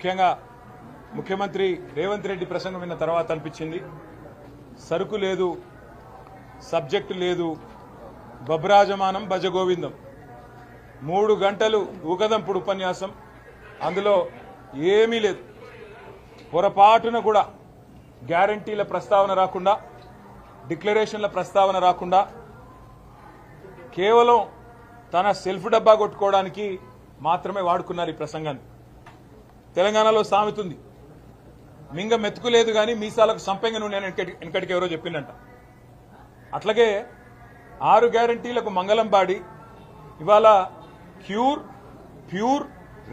ముఖ్యంగా ముఖ్యమంత్రి రేవంత్ రెడ్డి ప్రసంగం విన్న తర్వాత అనిపించింది సరుకు లేదు, సబ్జెక్టు లేదు, బబ్రాజమానం భజగోవిందం. 3 గంటలు ఊకదంపుడు ఉపన్యాసం, అందులో ఏమీ లేదు. పొరపాటున కూడా గ్యారంటీల ప్రస్తావన రాకుండా, డిక్లరేషన్ల ప్రస్తావన రాకుండా కేవలం తన సెల్ఫ్ డబ్బా కొట్టుకోవడానికి మాత్రమే వాడుకున్నారు ఈ ప్రసంగాన్ని. తెలంగాణలో సామెత ఉంది, మింగ మెతుకులేదు కానీ మీసాలకు సంపెంగ నూనె వెనకటికి ఎవరో చెప్పిందంట. అట్లాగే 6 గ్యారంటీలకు మంగళం పాడి ఇవాళ క్యూర్, ప్యూర్,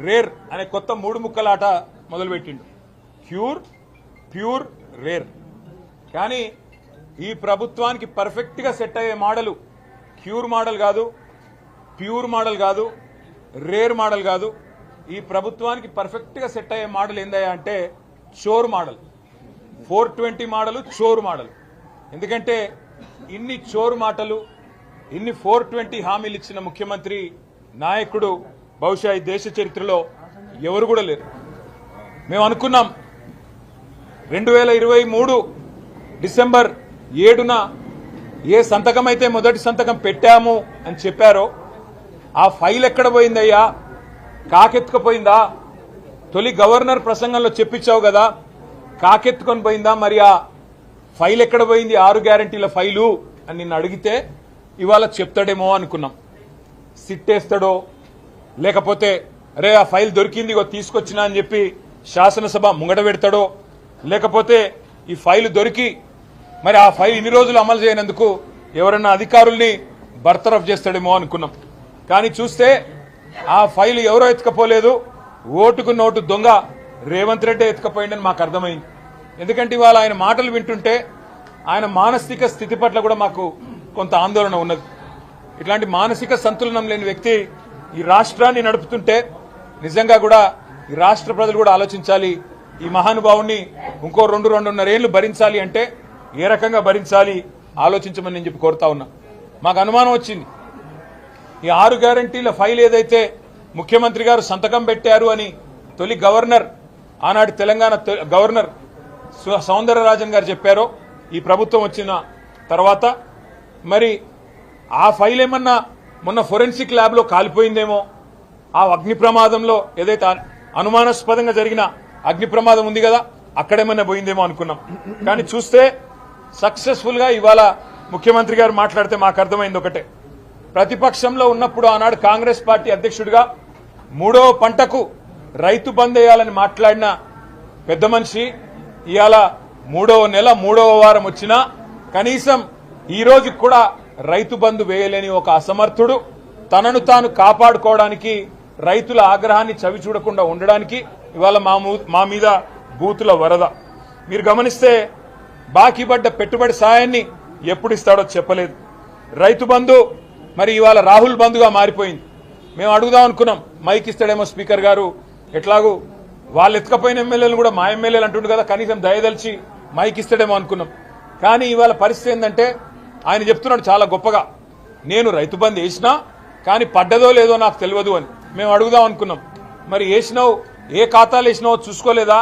రేర్ అనే కొత్త 3 ముక్కలాట మొదలుపెట్టిండు. Cure, pure, rare. కానీ ఈ ప్రభుత్వానికి పర్ఫెక్ట్ గా సెట్ అయ్యే మోడల్ క్యూర్ మోడల్ కాదు, ప్యూర్ మోడల్ కాదు, రేర్ మోడల్ కాదు. ఈ ప్రభుత్వానికి పర్ఫెక్ట్ గా సెట్ అయ్యే మోడల్ ఏందయ్యా అంటే చోర్ మోడల్, 420 మోడల్, చోర్ మోడల్. ఎందుకంటే ఇన్ని చోర్ మాటలు, ఇన్ని 420 హామీలు ఇచ్చిన ముఖ్యమంత్రి, నాయకుడు బహుశా ఈ దేశ చరిత్రలో ఎవరు కూడా లేరు. మేము అనుకున్నాం 2023 డిసెంబర్ 7న ఏ సంతకం అయితే మొదటి సంతకం పెట్టాము అని చెప్పారో ఆ ఫైల్ ఎక్కడ పోయిందయ్యా, కాకెత్తుకుపోయిందా? తొలి గవర్నర్ ప్రసంగంలో చెప్పించావు కదా, కాకెత్తుకొని పోయిందా? మరి ఆ ఫైల్ ఎక్కడ పోయింది, 6 గ్యారంటీల ఫైలు అని నిన్ను అడిగితే ఇవాళ చెప్తాడేమో అనుకున్నాం. సిట్టేస్తాడో, లేకపోతే అరే ఆ ఫైల్ దొరికింది తీసుకొచ్చినా అని చెప్పి శాసనసభ ముంగట పెడతాడో, లేకపోతే ఈ ఫైల్ దొరికి మరి ఆ ఫైల్ ఇన్ని రోజులు అమలు చేయనందుకు ఎవరన్నా అధికారుల్ని బర్తరఫ్ చేస్తాడేమో అనుకున్నాం. కానీ చూస్తే ఆ ఫైల్ ఎవరో ఎత్తుకపోలేదు, ఓటుకు నోటు దొంగ రేవంత్ రెడ్డి ఎత్తుకపోయిందని మాకు అర్థమైంది. ఎందుకంటే ఇవాళ ఆయన మాటలు వింటుంటే ఆయన మానసిక స్థితి పట్ల కూడా మాకు కొంత ఆందోళన ఉన్నది. ఇట్లాంటి మానసిక సంతులనం లేని వ్యక్తి ఈ రాష్ట్రాన్ని నడుపుతుంటే నిజంగా కూడా ఈ రాష్ట్ర ప్రజలు కూడా ఆలోచించాలి. ఈ మహానుభావుని ఇంకో 2-2.5 ఏళ్లు భరించాలి అంటే ఏ రకంగా భరించాలి ఆలోచించమని నేను చెప్పి కోరుతా ఉన్నా. మాకు అనుమానం వచ్చింది, ఈ 6 గ్యారంటీల ఫైల్ ఏదైతే ముఖ్యమంత్రి గారు సంతకం పెట్టారు అని తొలి గవర్నర్, ఆనాటి తెలంగాణ గవర్నర్ సౌందరరాజన్ గారు చెప్పారో, ఈ ప్రభుత్వం వచ్చిన తర్వాత మరి ఆ ఫైల్ ఏమన్నా మొన్న ఫోరెన్సిక్ ల్యాబ్ లో కాలిపోయిందేమో, ఆ అగ్ని ప్రమాదంలో ఏదైతే అనుమానాస్పదంగా జరిగిన అగ్ని ప్రమాదం ఉంది కదా అక్కడేమన్నా పోయిందేమో అనుకున్నాం. కానీ చూస్తే సక్సెస్ఫుల్ గా ఇవాళ ముఖ్యమంత్రి గారు మాట్లాడితే మాకు అర్థమైంది ఒకటే, ప్రతిపక్షంలో ఉన్నప్పుడు ఆనాడు కాంగ్రెస్ పార్టీ అధ్యక్షుడిగా 3వ పంటకు రైతు బంద్ వేయాలని మాట్లాడిన పెద్ద మనిషి ఇవాళ 3వ నెల 3వ వారం వచ్చినా కనీసం ఈ రోజు కూడా రైతు బంధు వేయలేని ఒక అసమర్థుడు, తనను తాను కాపాడుకోవడానికి, రైతుల ఆగ్రహాన్ని చవి చూడకుండా ఉండడానికి ఇవాళ మా మీద బూతుల వరద. మీరు గమనిస్తే బాకీ పడ్డ పెట్టుబడి సాయాన్ని ఎప్పుడు ఇస్తాడో చెప్పలేదు. రైతు బంధు మరి ఇవాళ రాహుల్ బంధుగా మారిపోయింది. మేము అడుగుదాం అనుకున్నాం, మైక్ ఇస్తాడేమో స్పీకర్ గారు, ఎట్లాగూ వాళ్ళు ఎత్తుకపోయిన ఎమ్మెల్యేలు కూడా మా ఎమ్మెల్యేలు అంటుండు కదా, కనీసం దయదలిచి మైక్ ఇస్తాడేమో అనుకున్నాం. కానీ ఇవాళ పరిస్థితి ఏంటంటే ఆయన చెప్తున్నాడు చాలా గొప్పగా, నేను రైతు బంధు వేసినా కానీ పడ్డదో లేదో నాకు తెలియదు అని. మేము అడుగుదాం అనుకున్నాం, మరి వేసినావు, ఏ ఖాతాలో వేసినావో చూసుకోలేదా?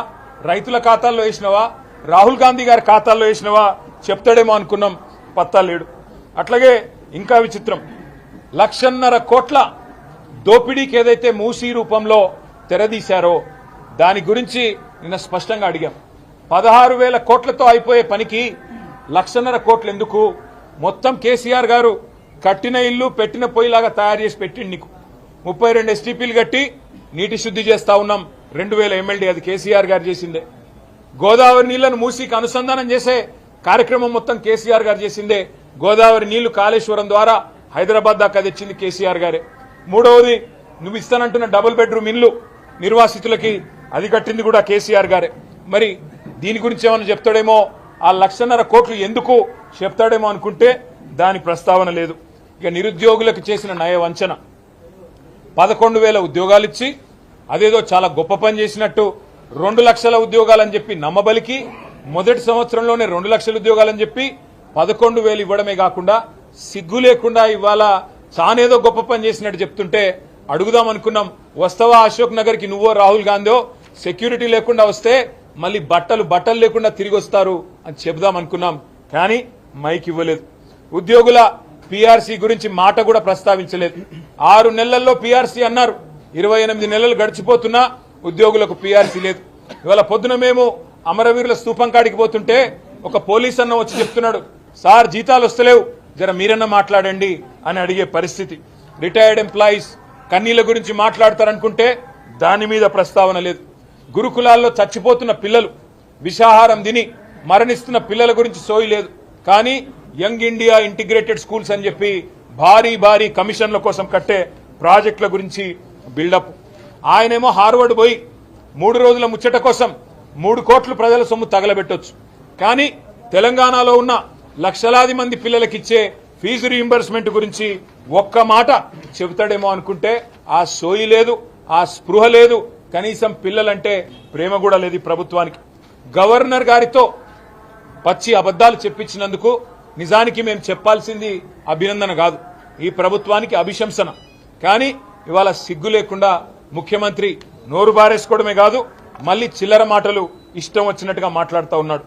రైతుల ఖాతాల్లో వేసినవా, రాహుల్ గాంధీ గారి ఖాతాల్లో వేసినవా చెప్తాడేమో అనుకున్నాం, పత్తా లేడు. అట్లాగే ఇంకా విచిత్రం, 1,50,000 కోట్ల దోపిడీకి ఏదైతే మూసీ రూపంలో తెరదీశారో దాని గురించి నిన్న స్పష్టంగా అడిగాం. 16,000 కోట్లతో అయిపోయే పనికి 1,50,000 కోట్లు ఎందుకు? మొత్తం కేసీఆర్ గారు కట్టిన ఇల్లు పెట్టిన పొయ్యిలాగా తయారు చేసి పెట్టింది నీకు. 32 STPలు కట్టి నీటి శుద్ధి చేస్తా ఉన్నాం, 2,000 MLD, అది కేసీఆర్ గారు చేసిందే. గోదావరి నీళ్లను మూసీకి అనుసంధానం చేసే కార్యక్రమం మొత్తం కేసీఆర్ గారు చేసిందే. గోదావరి నీళ్లు కాళేశ్వరం ద్వారా హైదరాబాద్ దాకా తెచ్చింది కేసీఆర్ గారే. 3వది, నువ్వు ఇస్తానంటున్న డబుల్ బెడ్రూమ్ ఇల్లు నిర్వాసితులకి, అది కట్టింది కూడా కేసీఆర్ గారే. మరి దీని గురించి ఏమన్నా చెప్తాడేమో, ఆ 1,50,000 కోట్లు ఎందుకు చెప్తాడేమో అనుకుంటే దాని ప్రస్తావన లేదు. ఇక నిరుద్యోగులకు చేసిన నయ వంచన, 11,000 ఉద్యోగాలిచ్చి అదేదో చాలా గొప్ప పని చేసినట్టు 2 లక్షల ఉద్యోగాలని చెప్పి నమ్మబలికి, మొదటి సంవత్సరంలోనే 2 లక్షల ఉద్యోగాలని చెప్పి 11,000 ఇవ్వడమే కాకుండా సిగ్గు లేకుండా ఇవాళ తానేదో గొప్ప పని చేసినట్టు చెప్తుంటే అడుగుదాం అనుకున్నాం, వస్తావా అశోక్ నగర్ కి నువ్వో రాహుల్ గాంధీ సెక్యూరిటీ లేకుండా వస్తే మళ్ళీ బట్టలు లేకుండా తిరిగి వస్తారు అని చెబుదాం అనుకున్నాం. కానీ మైక్ ఇవ్వలేదు. ఉద్యోగుల పీఆర్సీ గురించి మాట కూడా ప్రస్తావించలేదు. 6 నెలల్లో పీఆర్సీ అన్నారు. 28 నెలలు గడిచిపోతున్నా ఉద్యోగులకు పీఆర్సీ లేదు. ఇవాళ పొద్దున మేము అమరవీరుల స్తూపం కాడికి పోతుంటే ఒక పోలీస్ అన్న వచ్చి చెప్తున్నాడు, సార్ జీతాలు వస్తలేవు, జర మీరన్నా మాట్లాడండి అని అడిగే పరిస్థితి. రిటైర్డ్ ఎంప్లాయీస్ కన్నీళ్ల గురించి మాట్లాడతారనుకుంటే దాని మీద ప్రస్తావన లేదు. గురుకులాల్లో చచ్చిపోతున్న పిల్లలు, విషాహారం తిని మరణిస్తున్న పిల్లల గురించి సోయి లేదు. కానీ యంగ్ ఇండియా ఇంటిగ్రేటెడ్ స్కూల్స్ అని చెప్పి భారీ కమిషన్ల కోసం కట్టే ప్రాజెక్టుల గురించి బిల్డప్. ఆయనేమో హార్వర్డ్ పోయి 3 రోజుల ముచ్చట కోసం 3 కోట్లు ప్రజల సొమ్ము తగలబెట్టొచ్చు. కానీ తెలంగాణలో ఉన్న లక్షలాది మంది పిల్లలకిచ్చే ఫీజు రీయింబర్స్మెంట్ గురించి ఒక్క మాట చెబుతాడేమో అనుకుంటే ఆ సోయి లేదు, ఆ స్పృహ లేదు. కనీసం పిల్లలంటే ప్రేమ కూడా లేదు ఈ ప్రభుత్వానికి. గవర్నర్ గారితో పచ్చి అబద్దాలు చెప్పించినందుకు నిజానికి మేము చెప్పాల్సింది అభినందన కాదు, ఈ ప్రభుత్వానికి అభిశంసన. కానీ ఇవాళ సిగ్గు లేకుండా ముఖ్యమంత్రి నోరు బారేసుకోవడమే కాదు, మళ్ళీ చిల్లర మాటలు ఇష్టం వచ్చినట్టుగా మాట్లాడుతూ ఉన్నాడు.